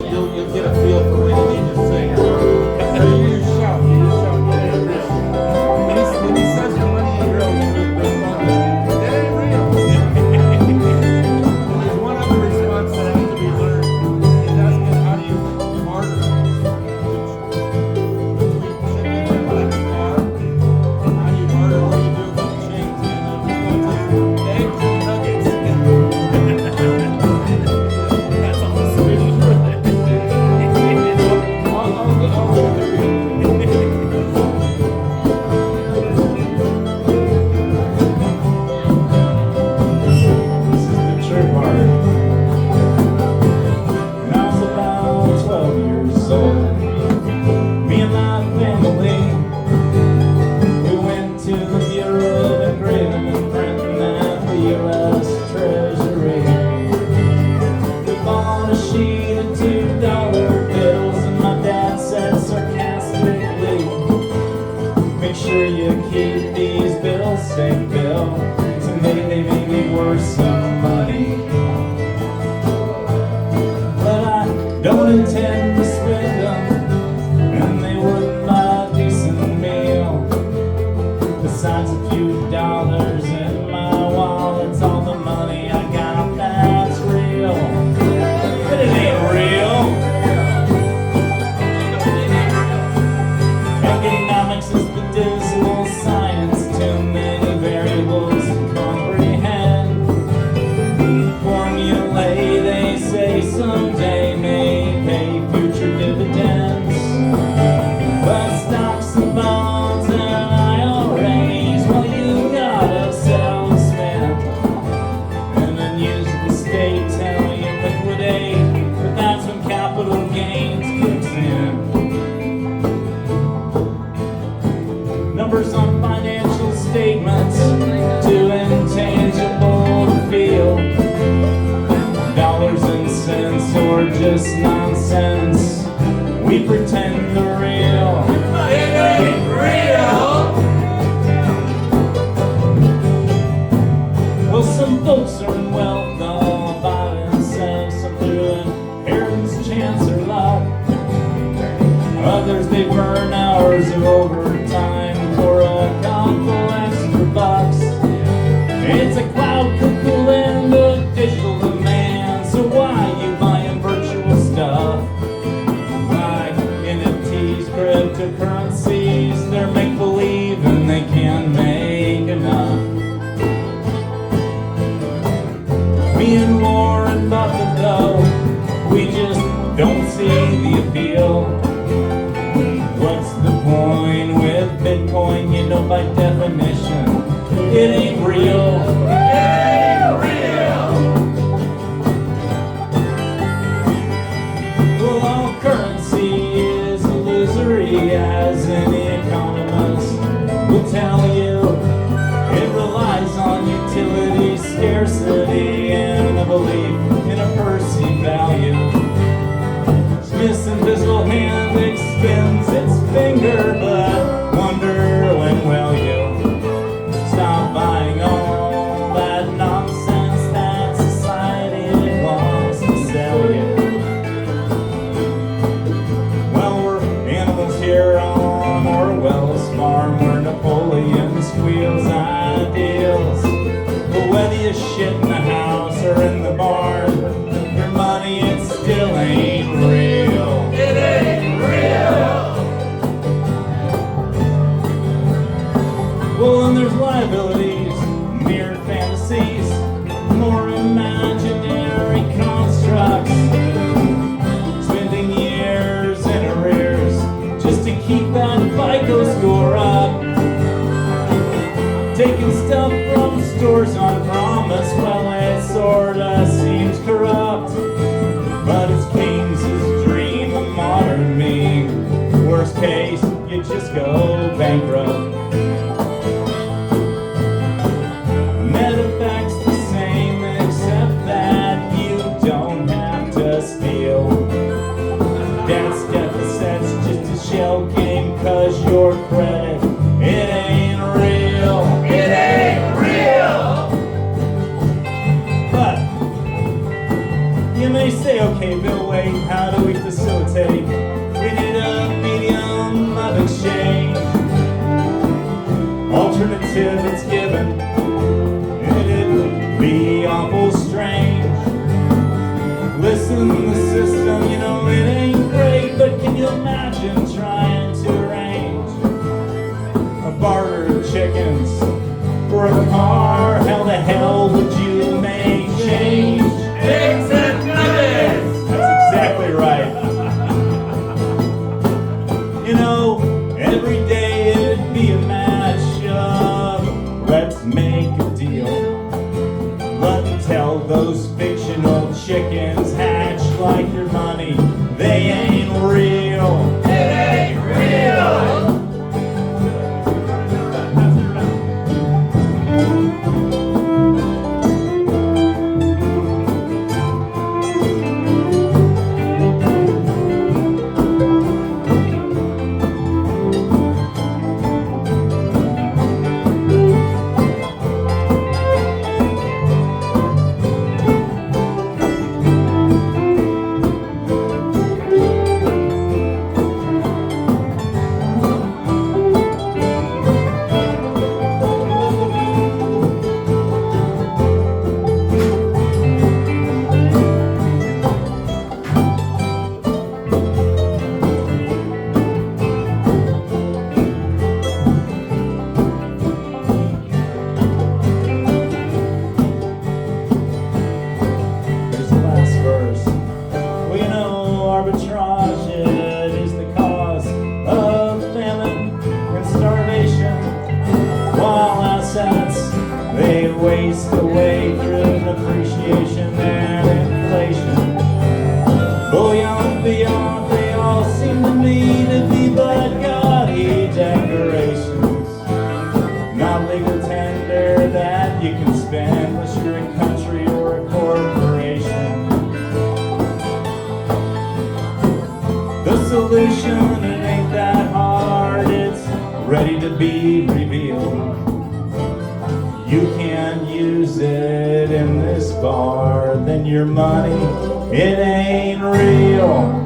You'll get a feel for when you need to sing. You just shout, "It ain't real." When he says the money ain't real, you respond, "It ain't real." And there's one other response that has to be learned. He's asking, how do you barter? Which we should be learned how to car. How do you barter? What do you do about change? And the response is eggs and nuggets. That's all the solution for that. I'll go with the real. This is the trip part. When I was about 12 years old, me and my family, we went to the Bureau of Engraving and Printing at the U.S. Treasury. We bought a sheet of $2 bills, and my dad said sarcastically, "Make sure you keep these bills safe, Bill. Someday they may be worth some money. But I don't intend to spend them, and they wouldn't buy a decent meal. Besides a few dollars in my wallet's all the money I got that's real." But it ain't real. Economics is the dismal science, too many variables to comprehend. Formulae, they say, someday may pay future dividends. But stocks and bonds and IRAs, well, you gotta sell and spend, and then use the state till you liquidate. But that's when capital gains kicks in. Numbers on financial statements, too intangible to feel. Dollars and cents or just nonsense, we pretend they're real. It ain't real. Well, some folks earn wealth all by themselves, some through inheritance, chance, or luck. Others, they burn hours of overtime for a couple extra bucks. It's a cloud cuckoo and a digital demand, so why you buying virtual stuff? Like NFTs, cryptocurrencies, they're make-believe and they can't make enough. Me and Warren Buffett, though, we just don't see the appeal. What's the point with Bitcoin? You know, by definition, it ain't real. It ain't real. Well, all currency is illusory, as any economist will tell you. It relies on utility, scarcity, and a belief in a perceived value. Smith's invisible hand extends its finger, but wonder when will you stop buying all that nonsense that society wants to sell you? Well, we're animals here on Orwell's farm, where Napoleon squeals ideals. But whether you shit in the house or in the barn, your money, it still ain't real. It ain't real. Well, and there's liabilities, mere fantasies, more imaginary constructs. Spending years in arrears just to keep that FICO score up. Taking stuff from stores on promise, well, it sorta seems corrupt. But it's Keynes' dream of modern me. Worst case, you just go bankrupt. Net effect's the same, except that you don't have to steal. That's deficit's just a shell game, 'cause your credit, it ain't real. It ain't real. But you may say, okay, Bill, wait, how do we facilitate. We need a medium of exchange. Alternative it's given, and it would be awful strange. Listen, the system, you know it ain't great, but can you imagine trying to arrange a barter of chickens for a car? How the hell would you make change? Eggs and nuggets! That's exactly right. You know, every day it'd be a match of let's make a deal. Until those fictional chickens hatch like your money, they ain't real. It ain't real! Arbitrage, it is the cause of famine and starvation, while assets they waste away through depreciation and inflation. Beyond, they all seem to me to be but gaudy decorations, not legal tender that you can spend unless you're a country or a corporation. The solution, it ain't that hard, it's ready to be revealed. You can use it in this bar, then your money, it ain't real.